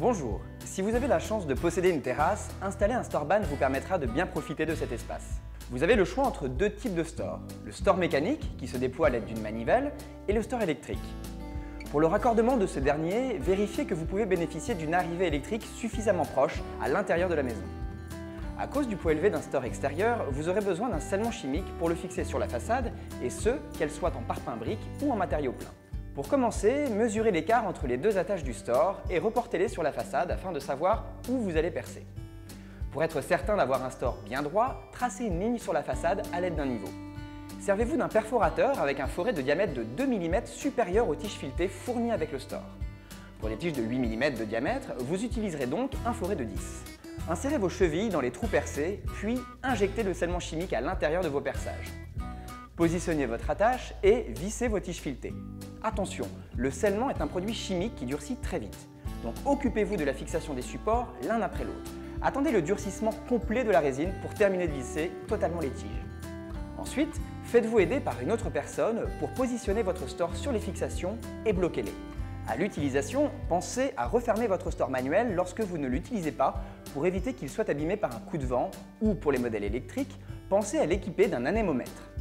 Bonjour, si vous avez la chance de posséder une terrasse, installer un Storeban vous permettra de bien profiter de cet espace. Vous avez le choix entre deux types de store, le store mécanique qui se déploie à l'aide d'une manivelle et le store électrique. Pour le raccordement de ce dernier, vérifiez que vous pouvez bénéficier d'une arrivée électrique suffisamment proche à l'intérieur de la maison. À cause du poids élevé d'un store extérieur, vous aurez besoin d'un scellement chimique pour le fixer sur la façade et ce, qu'elle soit en parpaing brique ou en matériaux pleins. Pour commencer, mesurez l'écart entre les deux attaches du store et reportez-les sur la façade afin de savoir où vous allez percer. Pour être certain d'avoir un store bien droit, tracez une ligne sur la façade à l'aide d'un niveau. Servez-vous d'un perforateur avec un foret de diamètre de 2 mm supérieur aux tiges filetées fournies avec le store. Pour les tiges de 8 mm de diamètre, vous utiliserez donc un foret de 10. Insérez vos chevilles dans les trous percés, puis injectez le scellement chimique à l'intérieur de vos perçages. Positionnez votre attache et vissez vos tiges filetées. Attention, le scellement est un produit chimique qui durcit très vite, donc occupez-vous de la fixation des supports l'un après l'autre. Attendez le durcissement complet de la résine pour terminer de visser totalement les tiges. Ensuite, faites-vous aider par une autre personne pour positionner votre store sur les fixations et bloquez-les. À l'utilisation, pensez à refermer votre store manuel lorsque vous ne l'utilisez pas pour éviter qu'il soit abîmé par un coup de vent ou pour les modèles électriques, pensez à l'équiper d'un anémomètre.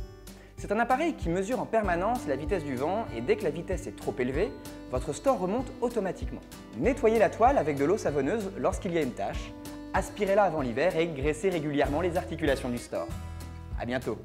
C'est un appareil qui mesure en permanence la vitesse du vent et dès que la vitesse est trop élevée, votre store remonte automatiquement. Nettoyez la toile avec de l'eau savonneuse lorsqu'il y a une tache, aspirez-la avant l'hiver et graissez régulièrement les articulations du store. À bientôt!